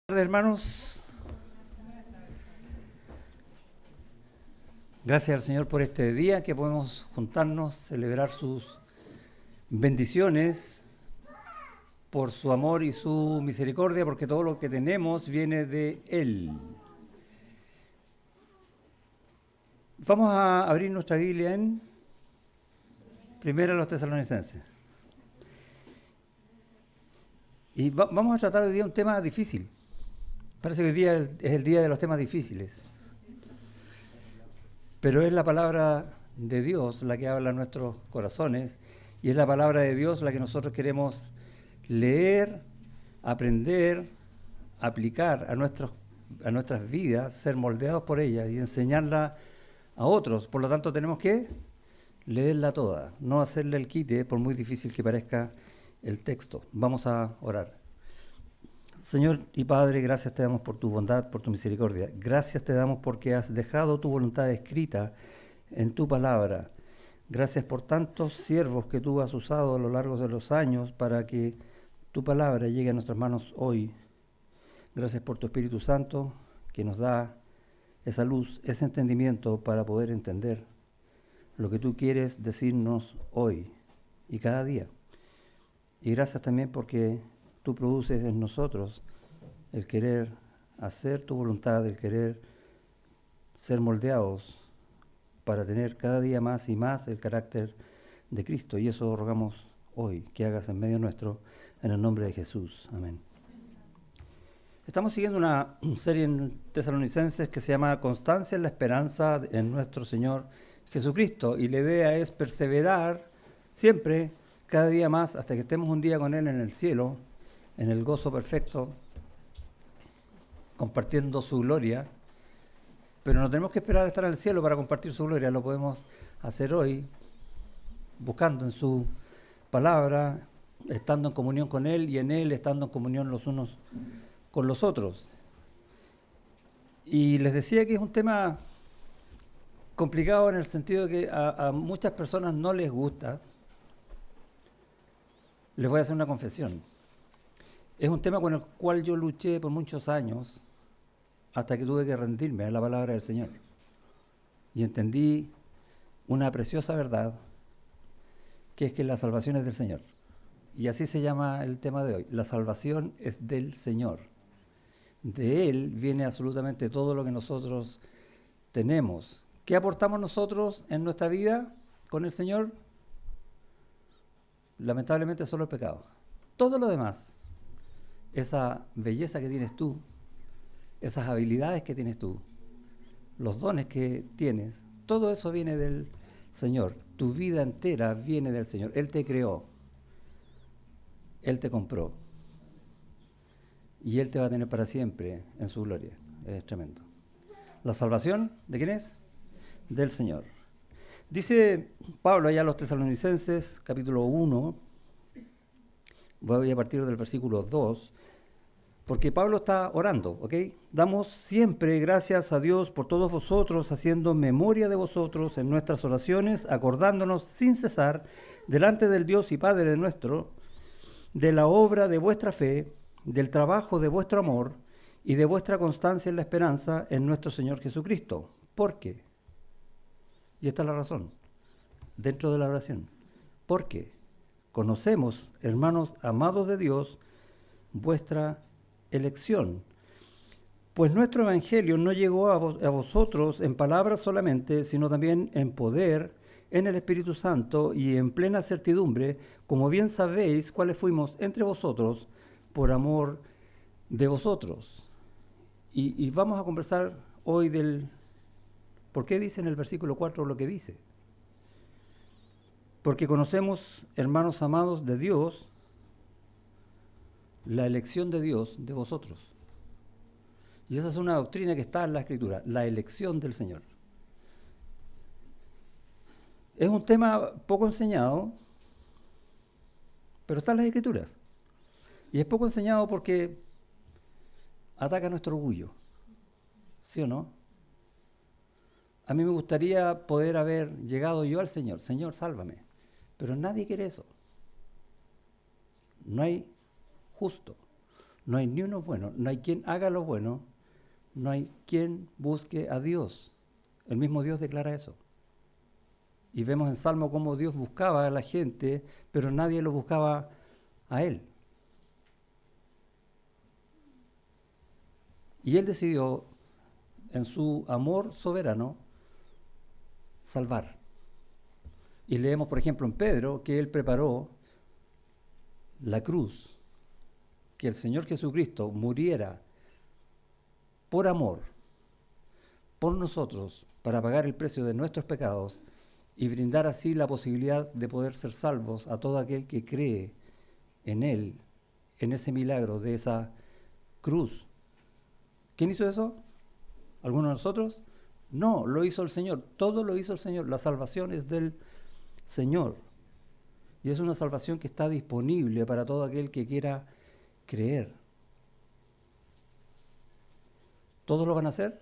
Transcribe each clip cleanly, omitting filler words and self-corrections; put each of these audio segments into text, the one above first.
Buenas tardes, hermanos. Gracias al Señor por este día que podemos juntarnos, celebrar sus bendiciones, por su amor y su misericordia, porque todo lo que tenemos viene de Él. Vamos a abrir nuestra Biblia en Primera a los Tesalonicenses. Y vamos a tratar hoy día un tema difícil. Parece que hoy día es el día de los temas difíciles. Pero es la palabra de Dios la que habla en nuestros corazones y es la palabra de Dios la que nosotros queremos leer, aprender, aplicar a nuestras vidas, ser moldeados por ella y enseñarla a otros. Por lo tanto, tenemos que leerla toda, no hacerle el quite por muy difícil que parezca el texto. Vamos a orar. Señor y Padre, gracias te damos por tu bondad, por tu misericordia. Gracias te damos porque has dejado tu voluntad escrita en tu palabra. Gracias por tantos siervos que tú has usado a lo largo de los años para que tu palabra llegue a nuestras manos hoy. Gracias por tu Espíritu Santo que nos da esa luz, ese entendimiento para poder entender lo que tú quieres decirnos hoy y cada día. Y gracias también porque tú produces en nosotros el querer hacer tu voluntad, el querer ser moldeados para tener cada día más y más el carácter de Cristo. Y eso rogamos hoy, que hagas en medio nuestro, en el nombre de Jesús. Amén. Estamos siguiendo una serie en Tesalonicenses que se llama Constancia en la esperanza en nuestro Señor Jesucristo. Y la idea es perseverar siempre, cada día más, hasta que estemos un día con Él en el cielo, en el gozo perfecto, compartiendo su gloria. Pero no tenemos que esperar a estar en el cielo para compartir su gloria, lo podemos hacer hoy, buscando en su palabra, estando en comunión con Él y en Él estando en comunión los unos con los otros. Y les decía que es un tema complicado en el sentido de que a muchas personas no les gusta. Les voy a hacer una confesión. Es un tema con el cual yo luché por muchos años hasta que tuve que rendirme a la palabra del Señor. Y entendí una preciosa verdad, que es que la salvación es del Señor. Y así se llama el tema de hoy. La salvación es del Señor. De Él viene absolutamente todo lo que nosotros tenemos. ¿Qué aportamos nosotros en nuestra vida con el Señor? Lamentablemente solo el pecado. Todo lo demás, esa belleza que tienes tú, esas habilidades que tienes tú, los dones que tienes, todo eso viene del Señor. Tu vida entera viene del Señor. Él te creó, Él te compró y Él te va a tener para siempre en su gloria. Es tremendo. ¿La salvación de quién es? Del Señor. Dice Pablo allá a los Tesalonicenses, capítulo 1, voy a partir del versículo 2, porque Pablo está orando, ¿ok? Damos siempre gracias a Dios por todos vosotros, haciendo memoria de vosotros en nuestras oraciones, acordándonos sin cesar delante del Dios y Padre nuestro, de la obra de vuestra fe, del trabajo de vuestro amor y de vuestra constancia en la esperanza en nuestro Señor Jesucristo. ¿Por qué? Y esta es la razón, dentro de la oración. Porque conocemos, hermanos amados de Dios, vuestra elección. Pues nuestro evangelio no llegó a vosotros en palabras solamente, sino también en poder, en el Espíritu Santo y en plena certidumbre, como bien sabéis cuáles fuimos entre vosotros por amor de vosotros. Y vamos a conversar hoy del por qué dice en el versículo 4 lo que dice. Porque conocemos, hermanos amados de Dios, la elección de Dios de vosotros. Y esa es una doctrina que está en la Escritura, la elección del Señor. Es un tema poco enseñado, pero está en las Escrituras. Y es poco enseñado porque ataca nuestro orgullo. ¿Sí o no? A mí me gustaría poder haber llegado yo al Señor. Señor, sálvame. Pero nadie quiere eso. No hay justo. No hay ni uno bueno, no hay quien haga lo bueno, no hay quien busque a Dios. El mismo Dios declara eso. Y vemos en Salmo cómo Dios buscaba a la gente, pero nadie lo buscaba a Él. Y Él decidió, en su amor soberano, salvar. Y leemos, por ejemplo, en Pedro, que Él preparó la cruz, que el Señor Jesucristo muriera por amor, por nosotros, para pagar el precio de nuestros pecados y brindar así la posibilidad de poder ser salvos a todo aquel que cree en Él, en ese milagro de esa cruz. ¿Quién hizo eso? ¿Alguno de nosotros? No, lo hizo el Señor. Todo lo hizo el Señor. La salvación es del Señor. Y es una salvación que está disponible para todo aquel que quiera creer. ¿Todos lo van a hacer?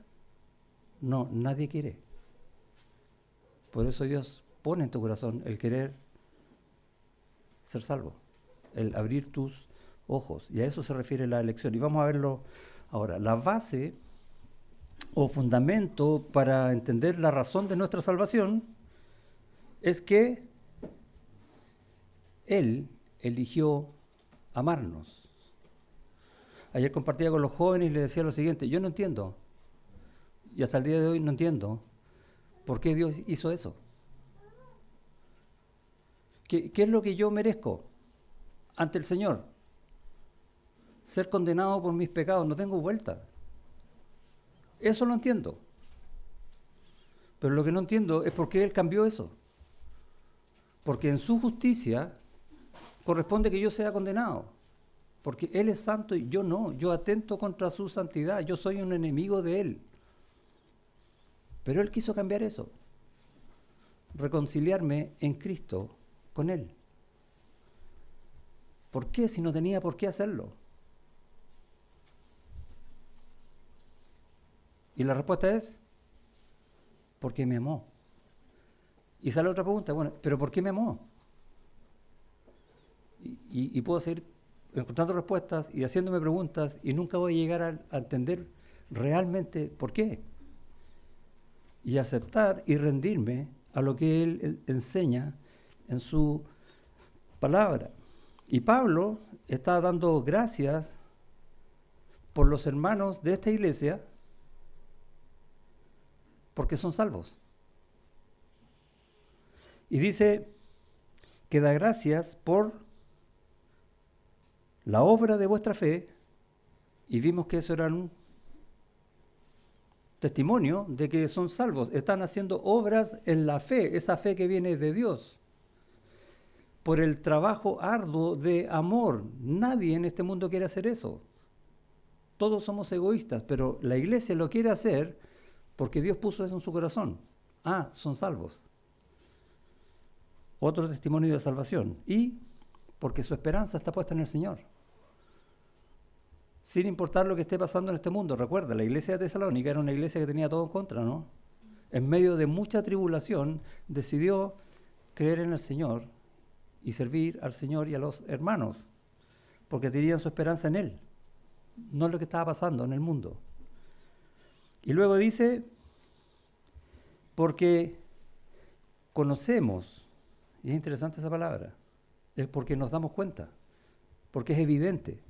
No, nadie quiere. Por eso Dios pone en tu corazón el querer ser salvo, el abrir tus ojos. Y a eso se refiere la elección. Y vamos a verlo ahora. La base o fundamento para entender la razón de nuestra salvación es que Él eligió amarnos. Ayer compartía con los jóvenes y les decía lo siguiente: yo no entiendo, y hasta el día de hoy no entiendo, ¿por qué Dios hizo eso? ¿Qué es lo que yo merezco ante el Señor? Ser condenado por mis pecados, no tengo vuelta. Eso lo entiendo. Pero lo que no entiendo es por qué Él cambió eso. Porque en su justicia corresponde que yo sea condenado. Porque Él es santo y yo no. Yo atento contra su santidad. Yo soy un enemigo de Él. Pero Él quiso cambiar eso. Reconciliarme en Cristo con Él. ¿Por qué si no tenía por qué hacerlo? Y la respuesta es: porque me amó. Y sale otra pregunta: bueno, ¿pero por qué me amó? Y puedo seguir encontrando respuestas y haciéndome preguntas y nunca voy a llegar a entender realmente por qué. Y aceptar y rendirme a lo que Él enseña en su palabra. Y Pablo está dando gracias por los hermanos de esta iglesia porque son salvos. Y dice que da gracias por la obra de vuestra fe, y vimos que eso era un testimonio de que son salvos. Están haciendo obras en la fe, esa fe que viene de Dios, por el trabajo arduo de amor. Nadie en este mundo quiere hacer eso. Todos somos egoístas, pero la iglesia lo quiere hacer porque Dios puso eso en su corazón. Ah, son salvos. Otro testimonio de salvación. Y porque su esperanza está puesta en el Señor. Sin importar lo que esté pasando en este mundo. Recuerda, la iglesia de Tesalónica era una iglesia que tenía todo en contra, ¿no? En medio de mucha tribulación, decidió creer en el Señor y servir al Señor y a los hermanos, porque tenían su esperanza en Él, no en lo que estaba pasando en el mundo. Y luego dice, porque conocemos, y es interesante esa palabra, es porque nos damos cuenta, porque es evidente.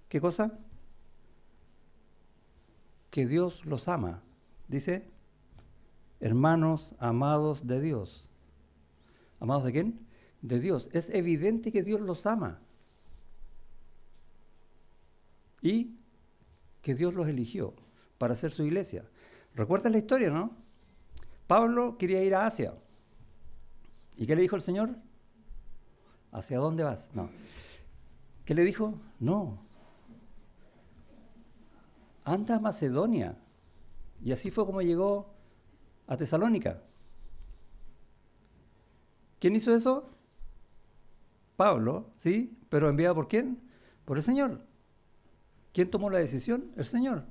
¿Qué cosa? Que Dios los ama. Dice, hermanos amados de Dios. ¿Amados de quién? De Dios. Es evidente que Dios los ama. Y que Dios los eligió para hacer su iglesia. ¿Recuerdan la historia, no? Pablo quería ir a Asia. ¿Y qué le dijo el Señor? ¿Hacia dónde vas? No. ¿Qué le dijo? No. Anda a Macedonia. Y así fue como llegó a Tesalónica. ¿Quién hizo eso? Pablo, ¿sí? ¿Pero enviado por quién? Por el Señor. ¿Quién tomó la decisión? El Señor.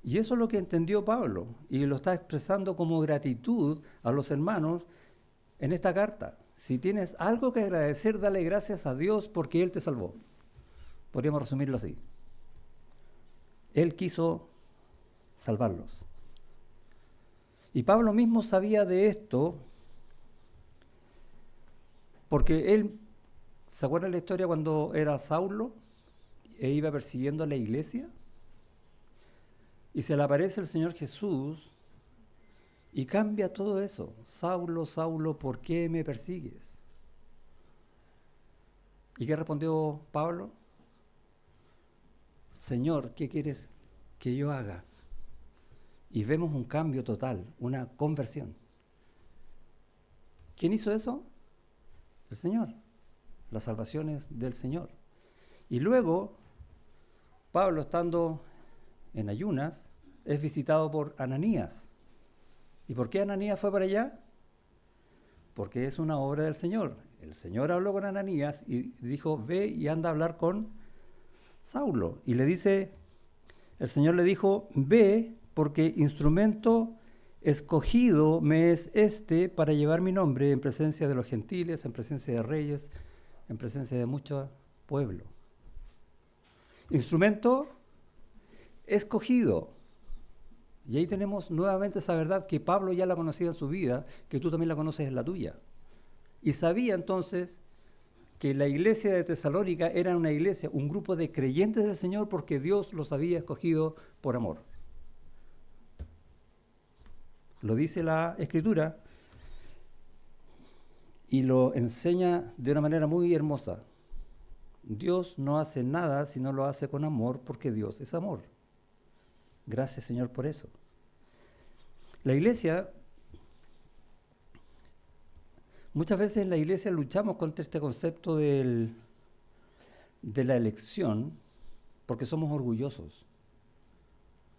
Y eso es lo que entendió Pablo y lo está expresando como gratitud a los hermanos en esta carta. Si tienes algo que agradecer, dale gracias a Dios porque Él te salvó. Podríamos resumirlo así. Él quiso salvarlos. Y Pablo mismo sabía de esto porque él, ¿se acuerdan la historia cuando era Saulo e iba persiguiendo a la iglesia? Y se le aparece el Señor Jesús y cambia todo eso. Saulo, Saulo, ¿por qué me persigues? ¿Y qué respondió Pablo? Señor, ¿qué quieres que yo haga? Y vemos un cambio total, una conversión. ¿Quién hizo eso? El Señor. La salvación es del Señor. Y luego, Pablo, estando en ayunas, es visitado por Ananías. ¿Y por qué Ananías fue para allá? Porque es una obra del Señor. El Señor habló con Ananías y dijo, ve y anda a hablar con Saulo. Y le dice, el Señor le dijo, ve, porque instrumento escogido me es este para llevar mi nombre en presencia de los gentiles, en presencia de reyes, en presencia de mucho pueblo. Instrumento escogido. Y ahí tenemos nuevamente esa verdad que Pablo ya la conocía en su vida, que tú también la conoces en la tuya. Y sabía entonces que la iglesia de Tesalónica era una iglesia, un grupo de creyentes del Señor porque Dios los había escogido por amor. Lo dice la Escritura y lo enseña de una manera muy hermosa. Dios no hace nada si no lo hace con amor porque Dios es amor. Gracias, Señor, por eso. La iglesia, muchas veces en la iglesia luchamos contra este concepto de la elección porque somos orgullosos.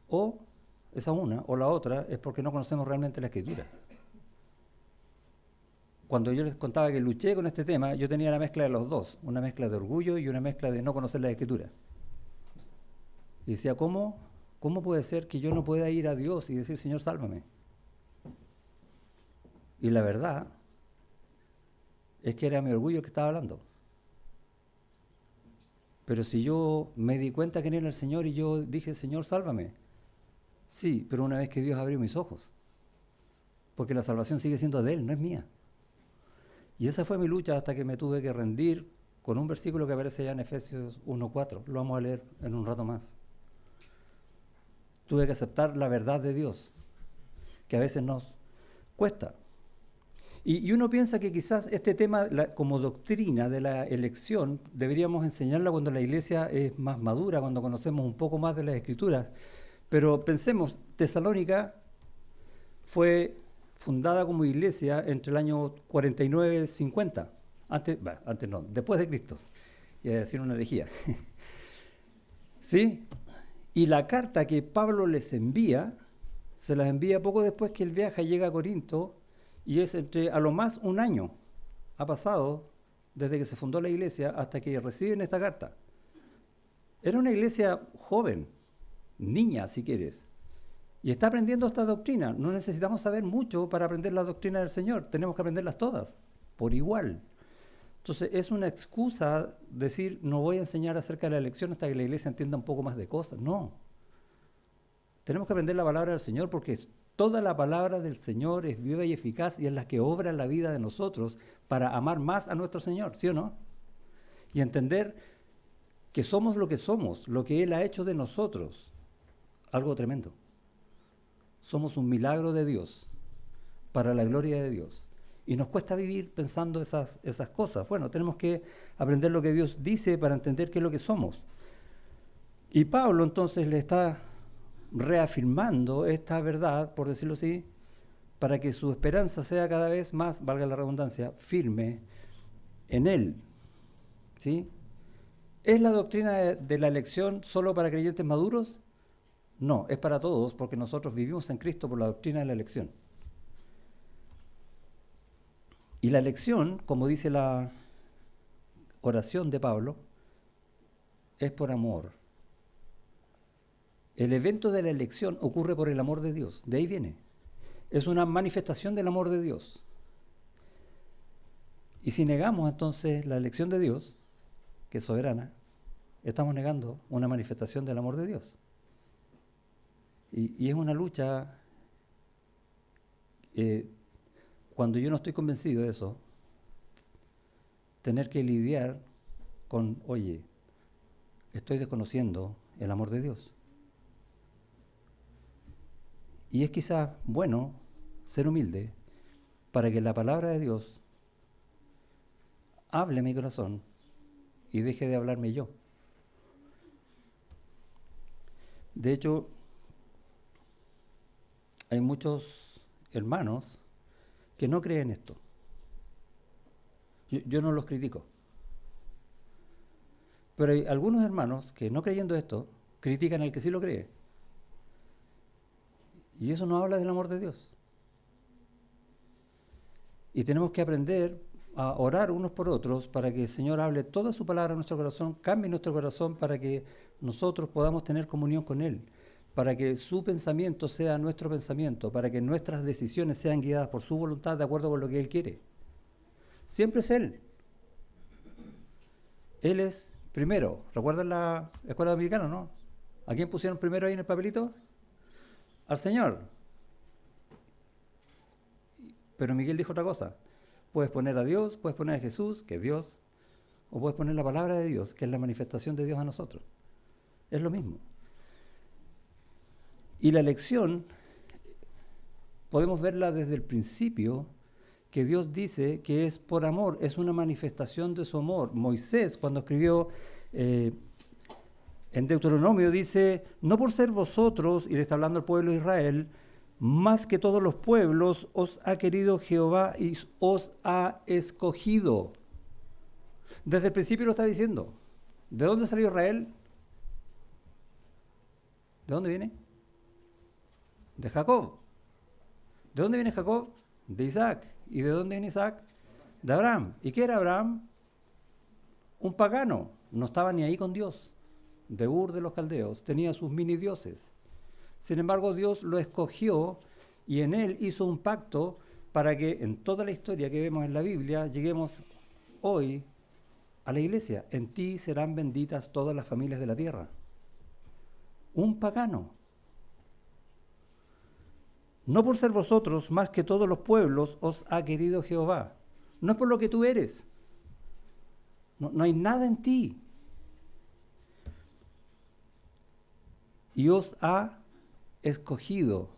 O esa una, o la otra es porque no conocemos realmente la Escritura. Cuando yo les contaba que luché con este tema, yo tenía la mezcla de los dos, una mezcla de orgullo y una mezcla de no conocer la Escritura. Y decía, ¿cómo puede ser que yo no pueda ir a Dios y decir, Señor, sálvame? Y la verdad es que era mi orgullo el que estaba hablando. Pero si yo me di cuenta quién era el Señor y yo dije, Señor, sálvame. Sí, pero una vez que Dios abrió mis ojos. Porque la salvación sigue siendo de Él, no es mía. Y esa fue mi lucha hasta que me tuve que rendir con un versículo que aparece ya en Efesios 1:4. Lo vamos a leer en un rato más. Tuve que aceptar la verdad de Dios, que a veces nos cuesta. Y uno piensa que quizás este tema, como doctrina de la elección, deberíamos enseñarla cuando la iglesia es más madura, cuando conocemos un poco más de las Escrituras. Pero pensemos, Tesalónica fue fundada como iglesia entre el año 49 y 50. Antes no, después de Cristo. Iba a decir una herejía. ¿Sí? Y la carta que Pablo les envía, se las envía poco después que él viaja y llega a Corinto, y es a lo más un año ha pasado desde que se fundó la iglesia hasta que reciben esta carta. Era una iglesia joven, niña si quieres, y está aprendiendo esta doctrina. No necesitamos saber mucho para aprender la doctrina del Señor, tenemos que aprenderlas todas, por igual. Entonces es una excusa decir, no voy a enseñar acerca de la elección hasta que la iglesia entienda un poco más de cosas. No. Tenemos que aprender la palabra del Señor porque toda la palabra del Señor es viva y eficaz y es la que obra en la vida de nosotros para amar más a nuestro Señor, ¿sí o no? Y entender que somos lo que somos, lo que Él ha hecho de nosotros. Algo tremendo. Somos un milagro de Dios, para la gloria de Dios. Y nos cuesta vivir pensando esas cosas. Bueno, tenemos que aprender lo que Dios dice para entender qué es lo que somos. Y Pablo entonces le está reafirmando esta verdad, por decirlo así, para que su esperanza sea cada vez más, valga la redundancia, firme en Él. ¿Sí? ¿Es la doctrina de la elección solo para creyentes maduros? No, es para todos, porque nosotros vivimos en Cristo por la doctrina de la elección. Y la elección, como dice la oración de Pablo, es por amor. El evento de la elección ocurre por el amor de Dios, de ahí viene. Es una manifestación del amor de Dios. Y si negamos entonces la elección de Dios, que es soberana, estamos negando una manifestación del amor de Dios. Y es una lucha, cuando yo no estoy convencido de eso, tener que lidiar con, oye, estoy desconociendo el amor de Dios. Y es quizás bueno ser humilde para que la palabra de Dios hable a mi corazón y deje de hablarme yo. De hecho, hay muchos hermanos que no creen esto. Yo no los critico. Pero hay algunos hermanos que no creyendo esto, critican al que sí lo cree. Y eso no habla del amor de Dios. Y tenemos que aprender a orar unos por otros para que el Señor hable toda su palabra en nuestro corazón, cambie nuestro corazón para que nosotros podamos tener comunión con Él, para que su pensamiento sea nuestro pensamiento, para que nuestras decisiones sean guiadas por su voluntad de acuerdo con lo que Él quiere. Siempre es Él. Él es primero. ¿Recuerdan la escuela dominicana, no? ¿A quién pusieron primero ahí en el papelito? Al Señor. Pero Miguel dijo otra cosa. Puedes poner a Dios, puedes poner a Jesús, que es Dios, o puedes poner la palabra de Dios, que es la manifestación de Dios a nosotros. Es lo mismo. Y la elección, podemos verla desde el principio, que Dios dice que es por amor, es una manifestación de su amor. Moisés, cuando escribió en Deuteronomio, dice, no por ser vosotros, y le está hablando al pueblo de Israel, más que todos los pueblos, os ha querido Jehová y os ha escogido. Desde el principio lo está diciendo. ¿De dónde salió Israel? ¿De dónde viene? De Jacob. ¿De dónde viene Jacob? De Isaac. ¿Y de dónde viene Isaac? De Abraham. ¿Y qué era Abraham? Un pagano. No estaba ni ahí con Dios. De Ur de los Caldeos. Tenía sus mini dioses. Sin embargo, Dios lo escogió y en él hizo un pacto para que en toda la historia que vemos en la Biblia lleguemos hoy a la iglesia. En ti serán benditas todas las familias de la tierra. Un pagano. No por ser vosotros más que todos los pueblos os ha querido Jehová. No es por lo que tú eres. No hay nada en ti. Y os ha escogido.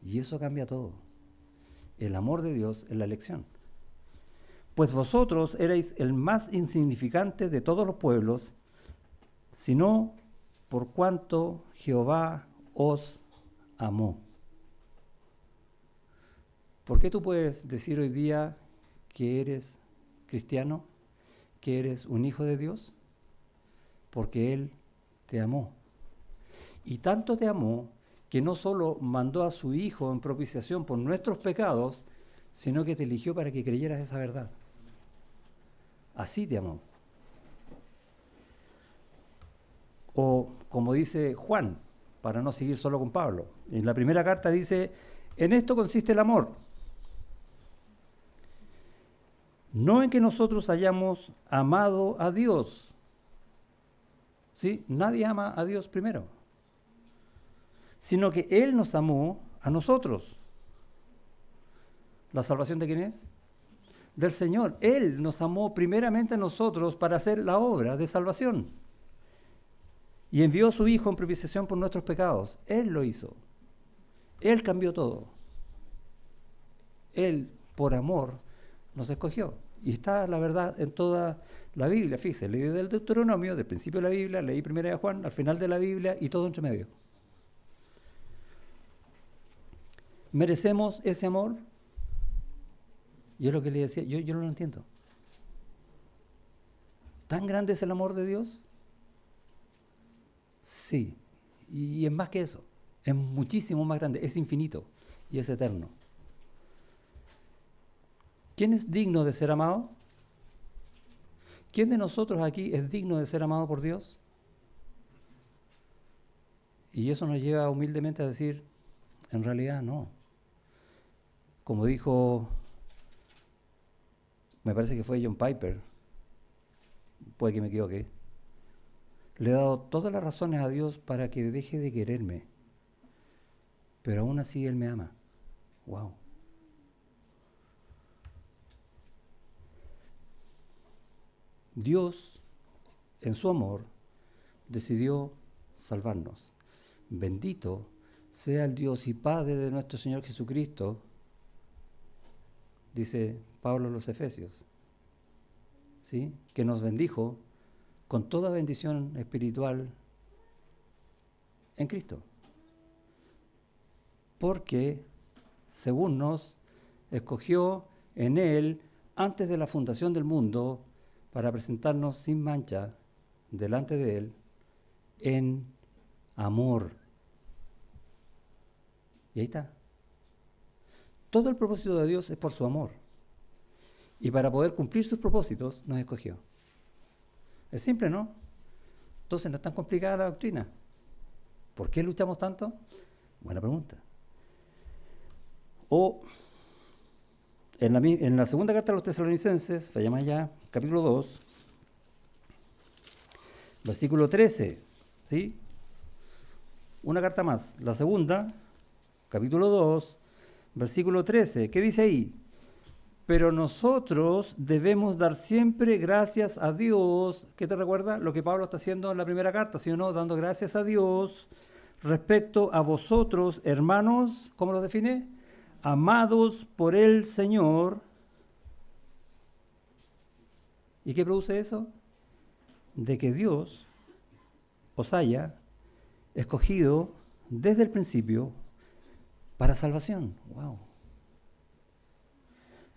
Y eso cambia todo. El amor de Dios en la elección. Pues vosotros erais el más insignificante de todos los pueblos, sino por cuanto Jehová os amó. ¿Por qué tú puedes decir hoy día que eres cristiano, que eres un hijo de Dios? Porque Él te amó. Y tanto te amó que no solo mandó a su Hijo en propiciación por nuestros pecados, sino que te eligió para que creyeras esa verdad. Así te amó. O como dice Juan, para no seguir solo con Pablo, en la primera carta dice, en esto consiste el amor. No en que nosotros hayamos amado a Dios. ¿Sí? Nadie ama a Dios primero. Sino que Él nos amó a nosotros. ¿La salvación de quién es? Del Señor. Él nos amó primeramente a nosotros para hacer la obra de salvación. Y envió a su Hijo en propiciación por nuestros pecados. Él lo hizo. Él cambió todo. Él, por amor, nos escogió. Y está la verdad en toda la Biblia. Fíjese, leí del Deuteronomio, del principio de la Biblia, leí primera de Juan, al final de la Biblia y todo entre medio. ¿Merecemos ese amor? Y es lo que le decía, yo no lo entiendo. ¿Tan grande es el amor de Dios? Sí. Y es más que eso. Es muchísimo más grande. Es infinito y es eterno. ¿Quién es digno de ser amado? ¿Quién de nosotros aquí es digno de ser amado por Dios? Y eso nos lleva humildemente a decir, en realidad no. Como dijo, me parece que fue John Piper, puede que me equivoque, Le he dado todas las razones a Dios para que deje de quererme, pero aún así Él me ama. ¡Wow! Dios, en su amor, decidió salvarnos. Bendito sea el Dios y Padre de nuestro Señor Jesucristo, dice Pablo a los Efesios, ¿sí? Que nos bendijo con toda bendición espiritual en Cristo. Porque, según nos escogió en Él antes de la fundación del mundo, para presentarnos sin mancha delante de Él en amor. Y ahí está. Todo el propósito de Dios es por su amor. Y para poder cumplir sus propósitos nos escogió. Es simple, ¿no? Entonces no es tan complicada la doctrina. ¿Por qué luchamos tanto? Buena pregunta. O en la segunda carta a los Tesalonicenses, vayamos allá, capítulo 2, versículo 13, ¿sí? Una carta más, la segunda, capítulo 2, versículo 13, ¿qué dice ahí? Pero nosotros debemos dar siempre gracias a Dios. ¿Qué te recuerda? Lo que Pablo está haciendo en la primera carta, ¿sí o no? Dando gracias a Dios respecto a vosotros, hermanos, ¿cómo lo define? Amados por el Señor. ¿Y qué produce eso? De que Dios os haya escogido desde el principio para salvación. ¡Wow!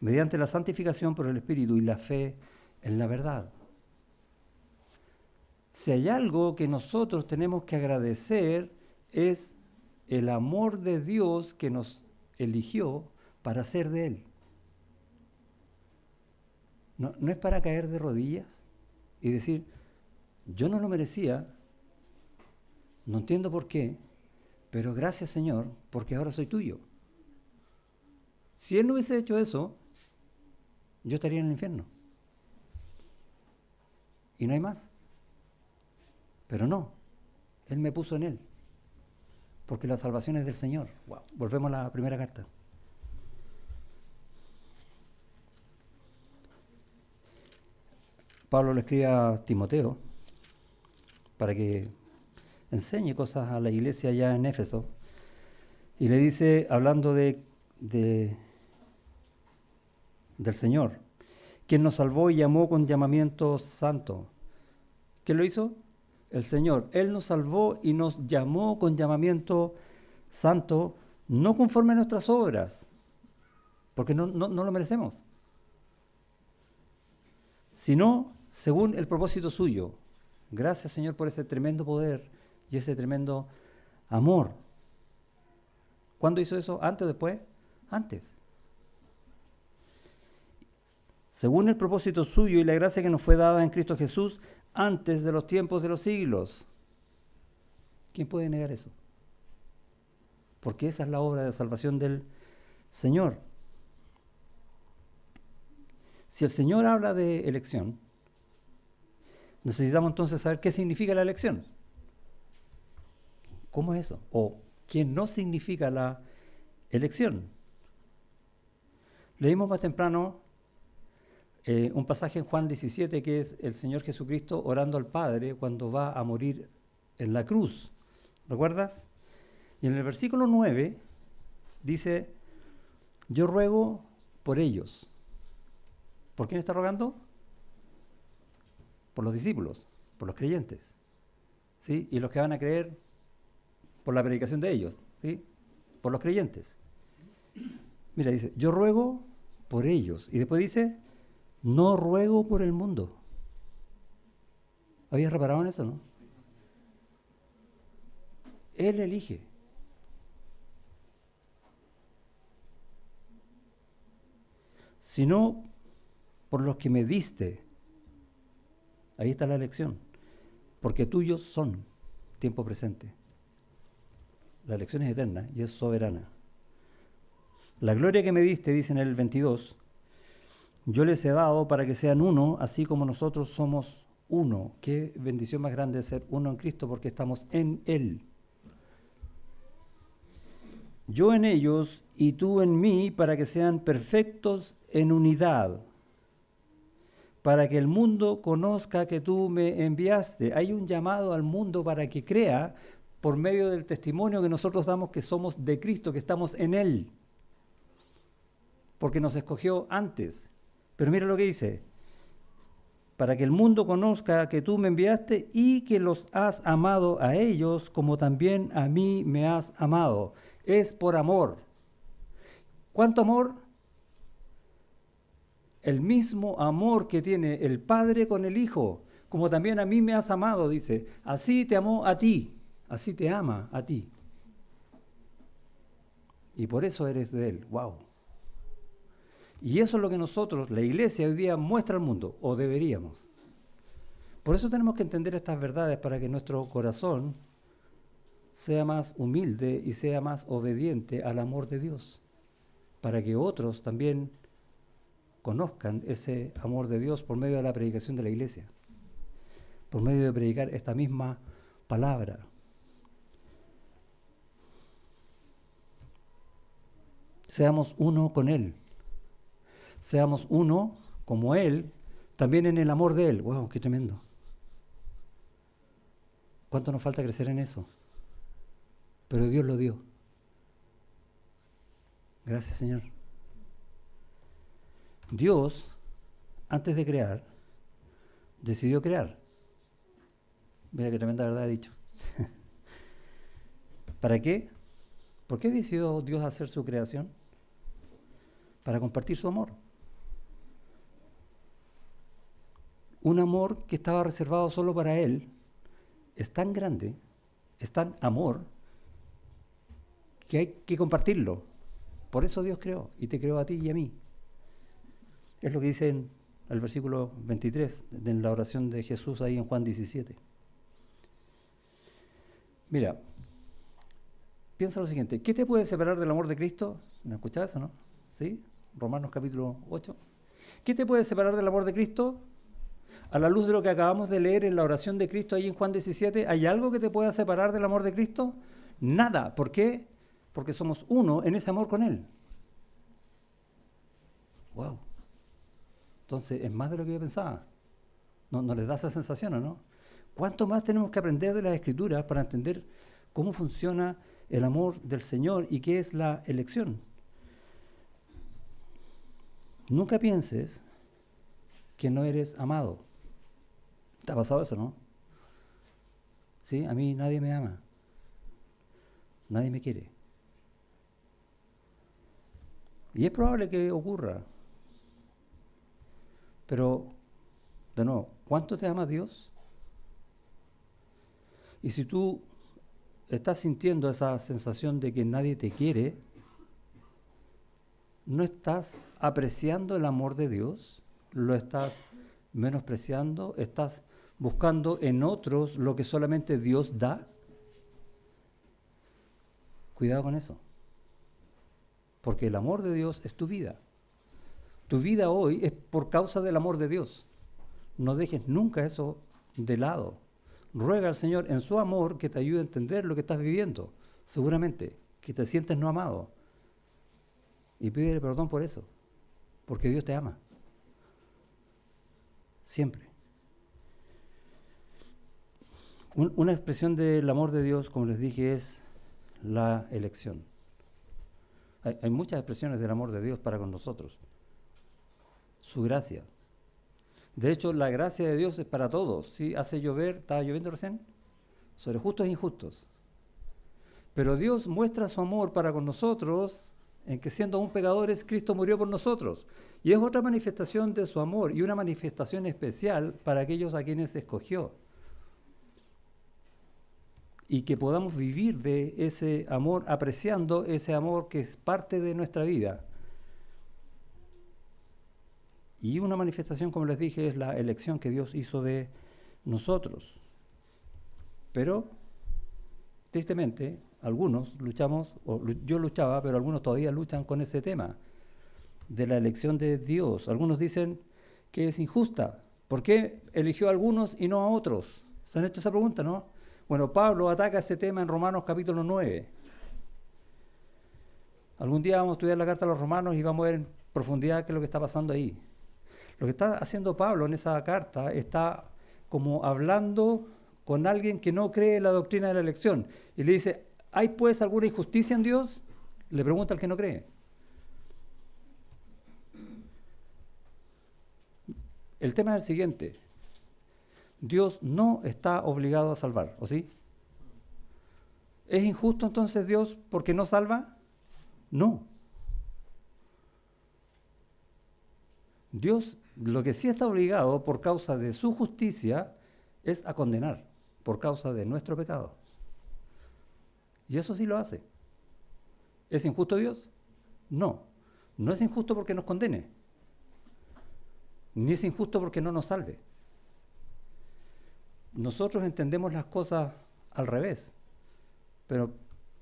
Mediante la santificación por el Espíritu y la fe en la verdad. Si hay algo que nosotros tenemos que agradecer es el amor de Dios que nos eligió para ser de Él. No es para caer de rodillas y decir, yo no lo merecía, no entiendo por qué, pero gracias Señor, porque ahora soy tuyo. Si Él no hubiese hecho eso, yo estaría en el infierno. Y no hay más. Pero no, Él me puso en Él. Porque la salvación es del Señor. Wow. Volvemos a la primera carta. Pablo le escribe a Timoteo para que enseñe cosas a la iglesia allá en Éfeso. Y le dice, hablando del Señor, quien nos salvó y llamó con llamamiento santo. ¿Quién lo hizo? El Señor. Él nos salvó y nos llamó con llamamiento santo, no conforme a nuestras obras, porque no lo merecemos, sino según el propósito suyo. Gracias, Señor, por ese tremendo poder y ese tremendo amor. ¿Cuándo hizo eso? ¿Antes o después? Antes. Según el propósito suyo y la gracia que nos fue dada en Cristo Jesús antes de los tiempos de los siglos. ¿Quién puede negar eso? Porque esa es la obra de salvación del Señor. Si el Señor habla de elección, necesitamos entonces saber qué significa la elección. ¿Cómo es eso? O qué no significa la elección. Leímos más temprano un pasaje en Juan 17 que es el Señor Jesucristo orando al Padre cuando va a morir en la cruz. ¿Recuerdas? Y en el versículo 9 dice, yo ruego por ellos. ¿Por quién está rogando? Por los discípulos, por los creyentes, ¿sí? Y los que van a creer por la predicación de ellos, ¿sí? Por los creyentes. Mira, dice, yo ruego por ellos. Y después dice, no ruego por el mundo. ¿Habías reparado en eso, no? Él elige. Sino por los que me diste. Ahí está la elección. Porque tuyos son, tiempo presente. La elección es eterna y es soberana. La gloria que me diste, dice en el 22, yo les he dado para que sean uno, así como nosotros somos uno. Qué bendición más grande ser uno en Cristo porque estamos en Él. Yo en ellos y tú en mí para que sean perfectos en unidad, para que el mundo conozca que tú me enviaste. Hay un llamado al mundo para que crea por medio del testimonio que nosotros damos que somos de Cristo, que estamos en Él, porque nos escogió antes. Pero mira lo que dice, para que el mundo conozca que tú me enviaste y que los has amado a ellos como también a mí me has amado. Es por amor. ¿Cuánto amor? El mismo amor que tiene el Padre con el Hijo, como también a mí me has amado, dice. Así te amó a ti, así te ama a ti. Y por eso eres de Él. ¡Wow! Y eso es lo que nosotros, la iglesia, hoy día muestra al mundo, o deberíamos. Por eso tenemos que entender estas verdades para que nuestro corazón sea más humilde y sea más obediente al amor de Dios, para que otros también conozcan ese amor de Dios por medio de la predicación de la iglesia, por medio de predicar esta misma palabra. Seamos uno con Él. Seamos uno como Él, también en el amor de Él. ¡Wow! ¡Qué tremendo! ¿Cuánto nos falta crecer en eso? Pero Dios lo dio. Gracias, Señor. Dios, antes de crear, decidió crear. Mira qué tremenda verdad he dicho. ¿Para qué? ¿Por qué decidió Dios hacer su creación? Para compartir su amor. Un amor que estaba reservado solo para Él, es tan grande, es tan amor, que hay que compartirlo. Por eso Dios creó, y te creó a ti y a mí. Es lo que dice en el versículo 23, de la oración de Jesús ahí en Juan 17. Mira, piensa lo siguiente, ¿qué te puede separar del amor de Cristo? ¿Me escuchás eso, no? ¿Sí? Romanos capítulo 8. ¿Qué te puede separar del amor de Cristo? A la luz de lo que acabamos de leer en la oración de Cristo ahí en Juan 17, ¿hay algo que te pueda separar del amor de Cristo? Nada. ¿Por qué? Porque somos uno en ese amor con Él. ¡Wow! Entonces, es más de lo que yo pensaba. ¿No les da esa sensación o no? ¿Cuánto más tenemos que aprender de las Escrituras para entender cómo funciona el amor del Señor y qué es la elección? Nunca pienses que no eres amado. ¿Te ha pasado eso, no? Sí, a mí nadie me ama. Nadie me quiere. Y es probable que ocurra. Pero, de nuevo, ¿cuánto te ama Dios? Y si tú estás sintiendo esa sensación de que nadie te quiere, ¿no estás apreciando el amor de Dios? ¿Lo estás menospreciando? ¿Estás buscando en otros lo que solamente Dios da? Cuidado con eso. Porque el amor de Dios es tu vida. Tu vida hoy es por causa del amor de Dios. No dejes nunca eso de lado. Ruega al Señor en su amor que te ayude a entender lo que estás viviendo. Seguramente que te sientes no amado. Y pídele perdón por eso. Porque Dios te ama. Siempre. Una expresión del amor de Dios, como les dije, es la elección. Hay muchas expresiones del amor de Dios para con nosotros. Su gracia. De hecho, la gracia de Dios es para todos. ¿Sí? Hace llover, estaba lloviendo recién, sobre justos e injustos. Pero Dios muestra su amor para con nosotros en que siendo aún pecadores, Cristo murió por nosotros. Y es otra manifestación de su amor y una manifestación especial para aquellos a quienes escogió. Y que podamos vivir de ese amor, apreciando ese amor que es parte de nuestra vida. Y una manifestación, como les dije, es la elección que Dios hizo de nosotros. Pero, tristemente, algunos luchamos, yo luchaba, pero algunos todavía luchan con ese tema de la elección de Dios. Algunos dicen que es injusta, ¿Por qué eligió a algunos y no a otros? ¿Se han hecho esa pregunta, no? Bueno, Pablo ataca ese tema en Romanos capítulo 9. Algún día vamos a estudiar la carta a los romanos y vamos a ver en profundidad qué es lo que está pasando ahí. Lo que está haciendo Pablo en esa carta está como hablando con alguien que no cree en la doctrina de la elección. Y le dice, ¿hay pues alguna injusticia en Dios? Le pregunta al que no cree. El tema es el siguiente. Dios no está obligado a salvar, ¿o sí? ¿Es injusto entonces Dios porque no salva? No. Dios lo que sí está obligado por causa de su justicia es a condenar por causa de nuestro pecado. Y eso sí lo hace. ¿Es injusto Dios? No. No es injusto porque nos condene. Ni es injusto porque no nos salve. Nosotros entendemos las cosas al revés. Pero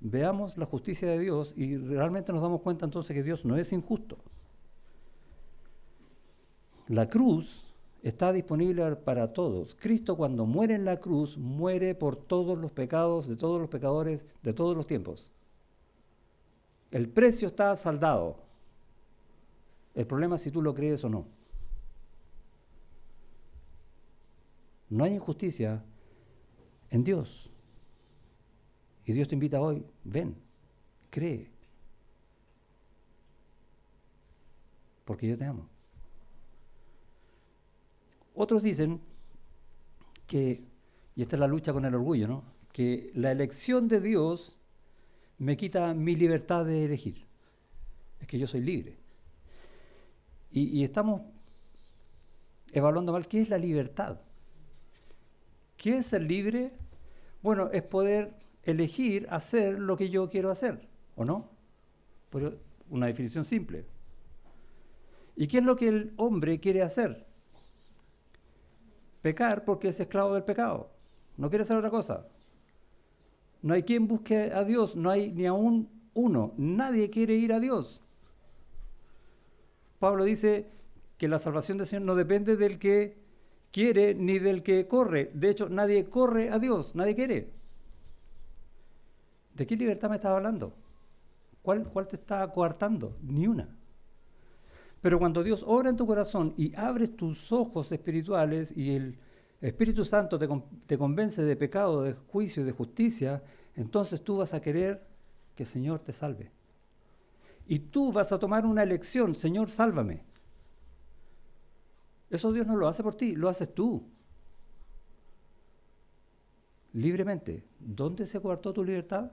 veamos la justicia de Dios y realmente nos damos cuenta entonces que Dios no es injusto. La cruz está disponible para todos. Cristo cuando muere en la cruz, muere por todos los pecados de todos los pecadores de todos los tiempos. El precio está saldado. El problema es si tú lo crees o no. No hay injusticia en Dios. Y Dios te invita hoy, ven, cree. Porque yo te amo. Otros dicen que, y esta es la lucha con el orgullo, ¿no? Que la elección de Dios me quita mi libertad de elegir. Es que yo soy libre. Y estamos evaluando mal qué es la libertad. ¿Qué es ser libre? Bueno, es poder elegir hacer lo que yo quiero hacer, ¿o no? Pero una definición simple. ¿Y qué es lo que el hombre quiere hacer? Pecar porque es esclavo del pecado. No quiere hacer otra cosa. No hay quien busque a Dios, no hay ni aún uno. Nadie quiere ir a Dios. Pablo dice que la salvación del Señor no depende del que quiere ni del que corre. De hecho, nadie corre a Dios, nadie quiere. ¿De qué libertad me estás hablando? ¿Cuál te está coartando? Ni una. Pero cuando Dios obra en tu corazón y abres tus ojos espirituales y el Espíritu Santo te convence de pecado, de juicio, de justicia, entonces tú vas a querer que el Señor te salve. Y tú vas a tomar una elección, Señor, sálvame. Eso Dios no lo hace por ti, lo haces tú. Libremente. ¿Dónde se coartó tu libertad?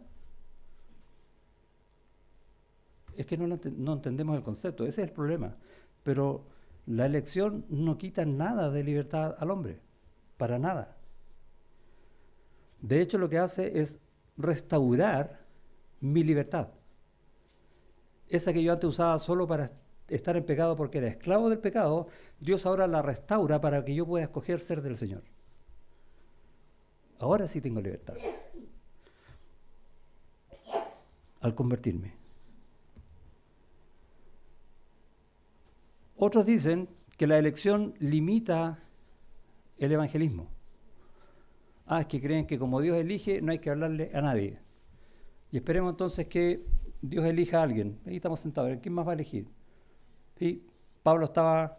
Es que no entendemos el concepto, ese es el problema. Pero la elección no quita nada de libertad al hombre, para nada. De hecho, lo que hace es restaurar mi libertad. Esa que yo antes usaba solo para estar en pecado porque era esclavo del pecado, Dios ahora la restaura para que yo pueda escoger ser del Señor. Ahora sí tengo libertad. Al convertirme. Otros dicen que la elección limita el evangelismo. Es que creen que como Dios elige, no hay que hablarle a nadie. Y esperemos entonces que Dios elija a alguien. Ahí estamos sentados, ¿quién más va a elegir? ¿Sí? Pablo estaba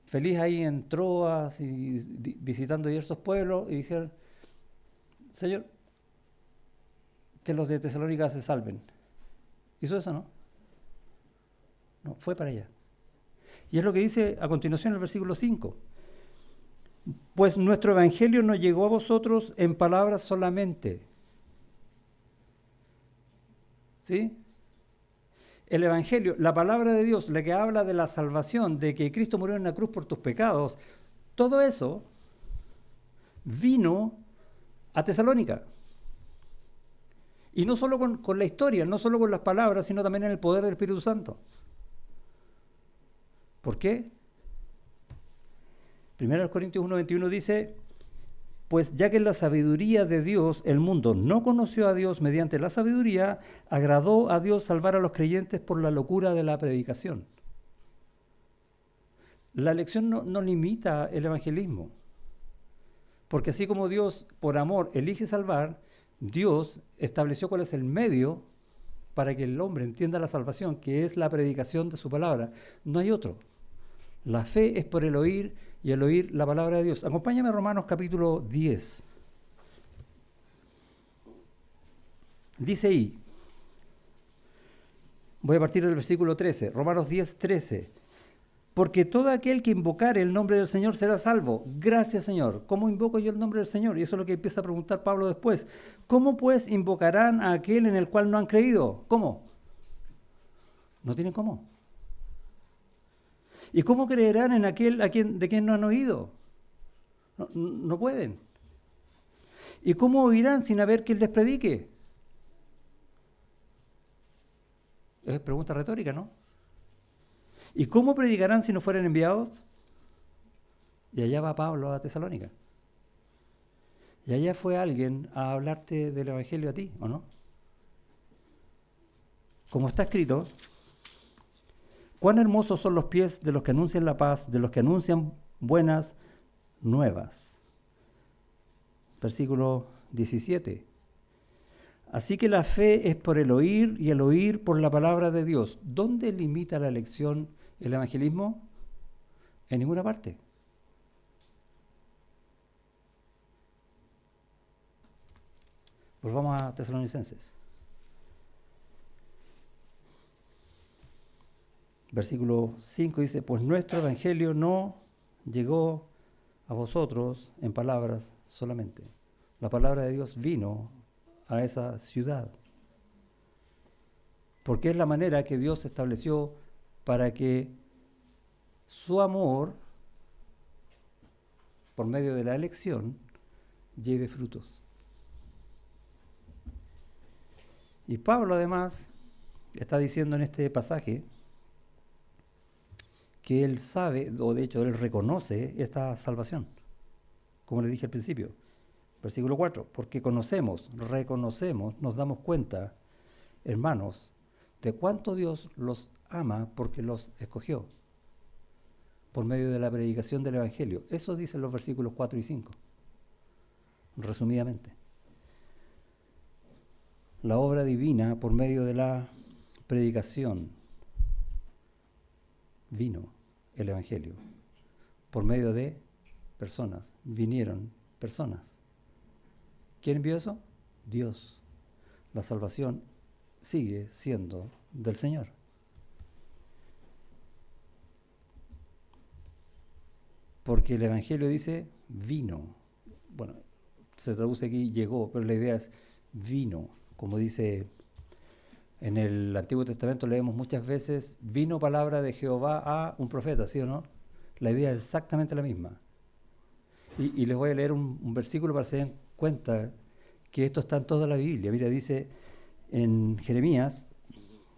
feliz ahí en Troas y visitando diversos pueblos y dijeron, Señor, que los de Tesalónica se salven. ¿Hizo eso, no? No, fue para allá. Y es lo que dice a continuación el versículo 5. Pues nuestro evangelio no llegó a vosotros en palabras solamente. ¿Sí? El evangelio, la palabra de Dios, la que habla de la salvación, de que Cristo murió en la cruz por tus pecados, todo eso vino a Tesalónica. Y no solo con la historia, no solo con las palabras, sino también en el poder del Espíritu Santo. ¿Por qué? 1 Corintios 1:21 dice, pues ya que en la sabiduría de Dios el mundo no conoció a Dios mediante la sabiduría, agradó a Dios salvar a los creyentes por la locura de la predicación. La elección no limita el evangelismo, porque así como Dios por amor elige salvar, Dios estableció cuál es el medio para que el hombre entienda la salvación, que es la predicación de su palabra. No hay otro. La fe es por el oír y el oír la palabra de Dios. Acompáñame a Romanos capítulo 10. Dice ahí, voy a partir del versículo 13, Romanos 10, 13. Porque todo aquel que invocare el nombre del Señor será salvo. Gracias, Señor. ¿Cómo invoco yo el nombre del Señor? Y eso es lo que empieza a preguntar Pablo después. ¿Cómo pues invocarán a aquel en el cual no han creído? ¿Cómo? No tienen cómo. ¿Y cómo creerán en aquel de quien no han oído? No pueden. ¿Y cómo oirán sin haber quien les predique? Es pregunta retórica, ¿no? ¿Y cómo predicarán si no fueren enviados? Y allá va Pablo a Tesalónica. Y allá fue alguien a hablarte del Evangelio a ti, ¿o no? Como está escrito, cuán hermosos son los pies de los que anuncian la paz, de los que anuncian buenas nuevas. Versículo 17. Así que la fe es por el oír y el oír por la palabra de Dios. ¿Dónde limita la elección el evangelismo? En ninguna parte. Volvamos a Tesalonicenses. Versículo 5 dice, pues nuestro evangelio no llegó a vosotros en palabras solamente. La palabra de Dios vino a esa ciudad. Porque es la manera que Dios estableció para que su amor, por medio de la elección, lleve frutos. Y Pablo además está diciendo en este pasaje que él sabe, o de hecho él reconoce esta salvación, como le dije al principio. Versículo 4, porque reconocemos, nos damos cuenta, hermanos, de cuánto Dios los ama porque los escogió por medio de la predicación del Evangelio. Eso dicen los versículos 4 y 5, resumidamente. La obra divina por medio de la predicación vino el Evangelio. Por medio de personas, vinieron personas. ¿Quién envió eso? Dios. La salvación sigue siendo del Señor. Porque el Evangelio dice vino. Bueno, se traduce aquí llegó, pero la idea es vino. Como dice en el Antiguo Testamento, leemos muchas veces, vino palabra de Jehová a un profeta, ¿sí o no? La idea es exactamente la misma. Y les voy a leer un versículo para que se den cuenta que esto está en toda la Biblia. Mira, dice en Jeremías,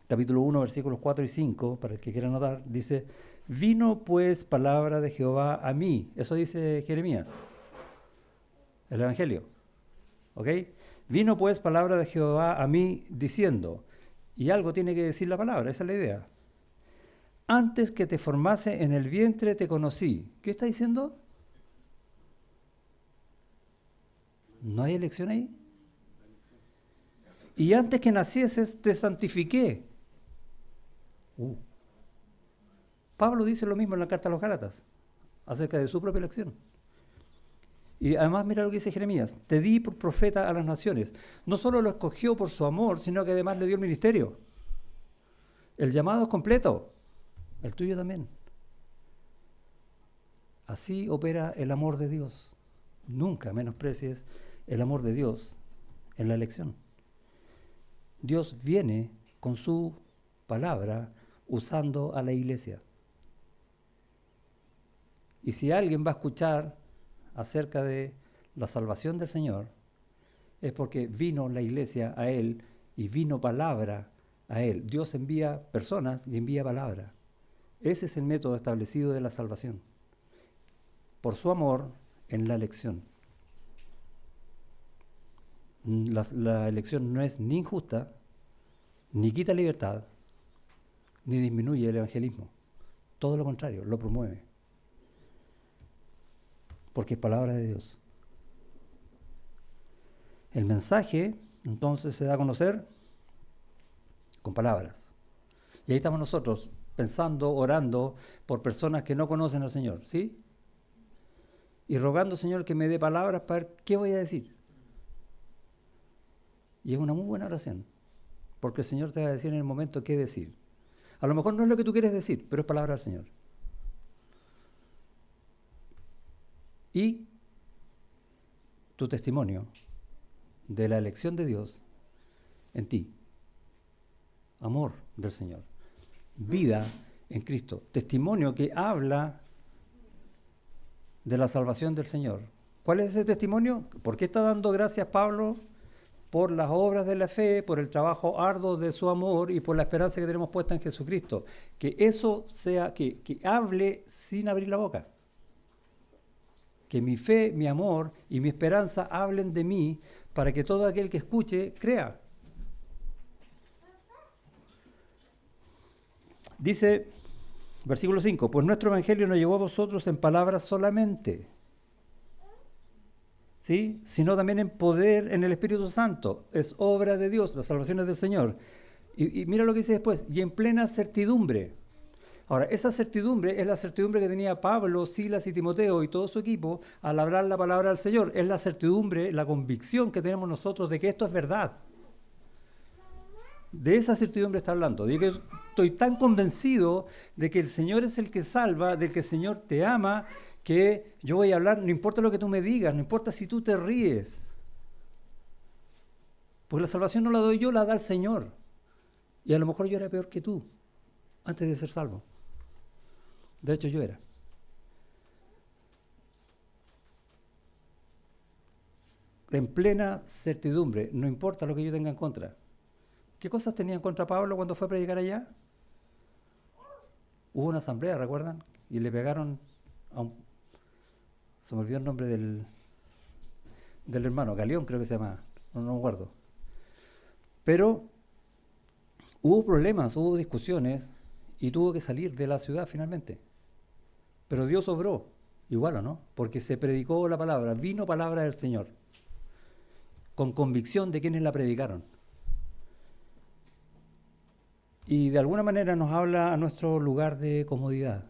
capítulo 1, versículos 4 y 5, para el que quiera anotar, dice, vino pues palabra de Jehová a mí. Eso dice Jeremías, el Evangelio. ¿Ok? Vino pues palabra de Jehová a mí diciendo, y algo tiene que decir la palabra, esa es la idea. Antes que te formase en el vientre te conocí. ¿Qué está diciendo? ¿No hay elección ahí? Y antes que nacieses te santifiqué. Pablo dice lo mismo en la carta a los Gálatas, acerca de su propia elección. Y además mira lo que dice Jeremías, te di por profeta a las naciones. No solo lo escogió por su amor, sino que además le dio el ministerio. El llamado es completo, el tuyo también. Así opera el amor de Dios. Nunca menosprecies el amor de Dios en la elección. Dios viene con su palabra usando a la iglesia. Y si alguien va a escuchar acerca de la salvación del Señor, es porque vino la iglesia a Él y vino palabra a Él. Dios envía personas y envía palabra. Ese es el método establecido de la salvación. Por su amor en la elección. La elección no es ni injusta, ni quita libertad, ni disminuye el evangelismo. Todo lo contrario, lo promueve. porque es palabra de Dios. El mensaje, entonces, se da a conocer con palabras. Y ahí estamos nosotros, pensando, orando por personas que no conocen al Señor, ¿sí? Y rogando, Señor, que me dé palabras para ver qué voy a decir. Y es una muy buena oración, porque el Señor te va a decir en el momento qué decir. A lo mejor no es lo que tú quieres decir, pero es palabra del Señor. Y tu testimonio de la elección de Dios en ti. Amor del Señor. Vida en Cristo. Testimonio que habla de la salvación del Señor. ¿Cuál es ese testimonio? ¿Por qué está dando gracias Pablo? Por las obras de la fe, por el trabajo arduo de su amor y por la esperanza que tenemos puesta en Jesucristo. Que eso sea, que hable sin abrir la boca. Que mi fe, mi amor y mi esperanza hablen de mí para que todo aquel que escuche crea. Dice, versículo 5, pues nuestro evangelio no llegó a vosotros en palabras solamente, ¿sí? Sino también en poder en el Espíritu Santo. Es obra de Dios, la salvación es del Señor. Y mira lo que dice después, y en plena certidumbre. Ahora, esa certidumbre es la certidumbre que tenía Pablo, Silas y Timoteo y todo su equipo al hablar la palabra del Señor. Es la certidumbre, la convicción que tenemos nosotros de que esto es verdad. De esa certidumbre está hablando. De que estoy tan convencido de que el Señor es el que salva, de que el Señor te ama, que yo voy a hablar, no importa lo que tú me digas, no importa si tú te ríes. Porque la salvación no la doy yo, la da el Señor. Y a lo mejor yo era peor que tú, antes de ser salvo. De hecho, yo era. En plena certidumbre, no importa lo que yo tenga en contra. ¿Qué cosas tenía en contra Pablo cuando fue a predicar allá? Hubo una asamblea, ¿recuerdan? Y le pegaron a un... Se me olvidó el nombre del hermano, Galeón creo que se llama, no me acuerdo. Pero hubo problemas, hubo discusiones y tuvo que salir de la ciudad finalmente. Pero Dios obró, igual o no, porque se predicó la palabra, vino palabra del Señor, con convicción de quienes la predicaron. Y de alguna manera nos habla a nuestro lugar de comodidad.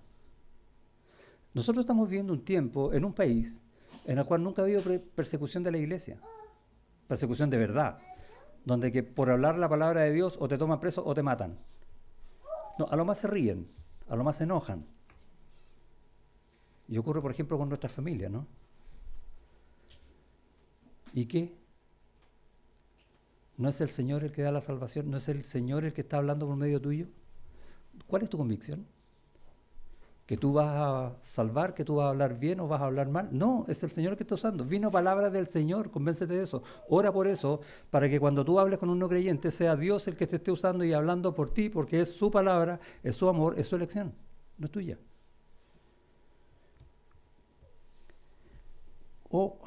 Nosotros estamos viviendo un tiempo en un país en el cual nunca ha habido persecución de la iglesia, persecución de verdad, donde que por hablar la palabra de Dios o te toman preso o te matan. No, a lo más se ríen, a lo más se enojan. Y ocurre, por ejemplo, con nuestras familias, ¿no? ¿Y qué? ¿No es el Señor el que da la salvación? ¿No es el Señor el que está hablando por medio tuyo? ¿Cuál es tu convicción? ¿Que tú vas a salvar, que tú vas a hablar bien o vas a hablar mal? No, es el Señor el que está usando. Vino palabra del Señor, convéncete de eso. Ora por eso, para que cuando tú hables con un no creyente sea Dios el que te esté usando y hablando por ti, porque es su palabra, es su amor, es su elección, no es tuya. O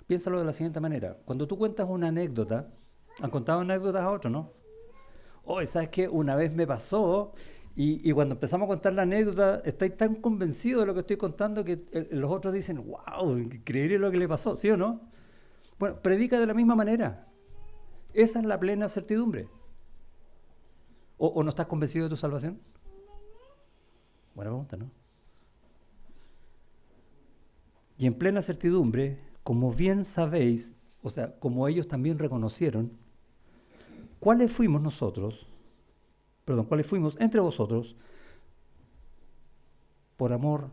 piénsalo de la siguiente manera. Cuando tú cuentas una anécdota, han contado anécdotas a otros, ¿no? Oh, ¿sabes qué? Una vez me pasó y cuando empezamos a contar la anécdota, estoy tan convencido de lo que estoy contando que los otros dicen, wow, increíble lo que le pasó, ¿sí o no? Bueno, predica de la misma manera. Esa es la plena certidumbre. ¿O no estás convencido de tu salvación? Buena pregunta, ¿no? Y en plena certidumbre, como bien sabéis, o sea, como ellos también reconocieron, ¿cuáles fuimos entre vosotros por amor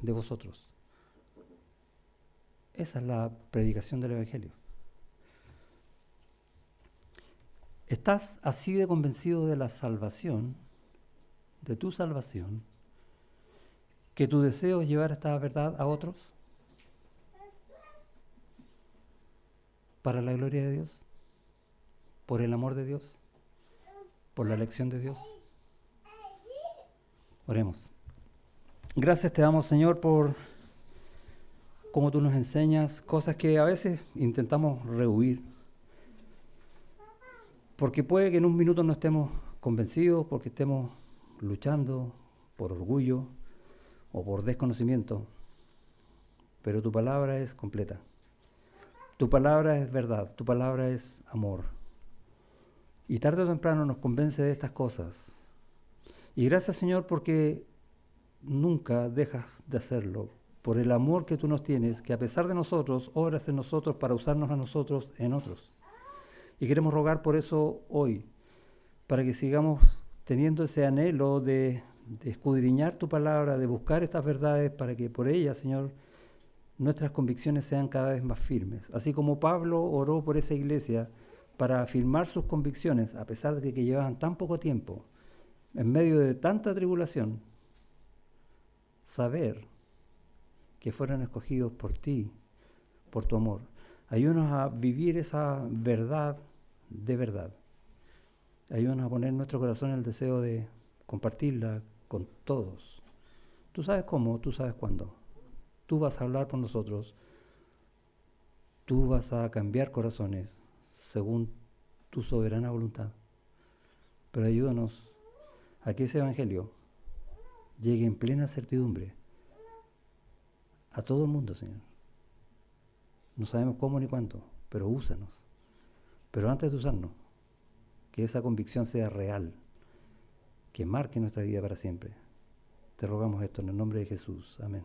de vosotros? Esa es la predicación del Evangelio. ¿Estás así de convencido de la salvación, de tu salvación, que tu deseo es llevar esta verdad a otros? ¿Para la gloria de Dios? ¿Por el amor de Dios? ¿Por la elección de Dios? Oremos. Gracias te damos, Señor, por cómo tú nos enseñas cosas que a veces intentamos rehuir. Porque puede que en un minuto no estemos convencidos, porque estemos luchando por orgullo o por desconocimiento. pero tu palabra es completa. Tu palabra es verdad, tu palabra es amor. Y tarde o temprano nos convence de estas cosas. Y gracias, Señor, porque nunca dejas de hacerlo, por el amor que tú nos tienes, que a pesar de nosotros, obras en nosotros para usarnos a nosotros en otros. Y queremos rogar por eso hoy, para que sigamos teniendo ese anhelo de escudriñar tu palabra, de buscar estas verdades, para que por ellas, Señor, nuestras convicciones sean cada vez más firmes. Así como Pablo oró por esa iglesia para afirmar sus convicciones, a pesar de que llevaban tan poco tiempo, en medio de tanta tribulación, saber que fueron escogidos por ti, por tu amor. Ayúdanos a vivir esa verdad de verdad. Ayúdanos a poner en nuestro corazón el deseo de compartirla con todos. Tú sabes cómo, tú sabes cuándo. Tú vas a hablar por nosotros. Tú vas a cambiar corazones según tu soberana voluntad. Pero ayúdanos a que ese evangelio llegue en plena certidumbre a todo el mundo, Señor. No sabemos cómo ni cuánto, pero úsanos. Pero antes de usarnos, que esa convicción sea real, que marque nuestra vida para siempre. Te rogamos esto en el nombre de Jesús. Amén.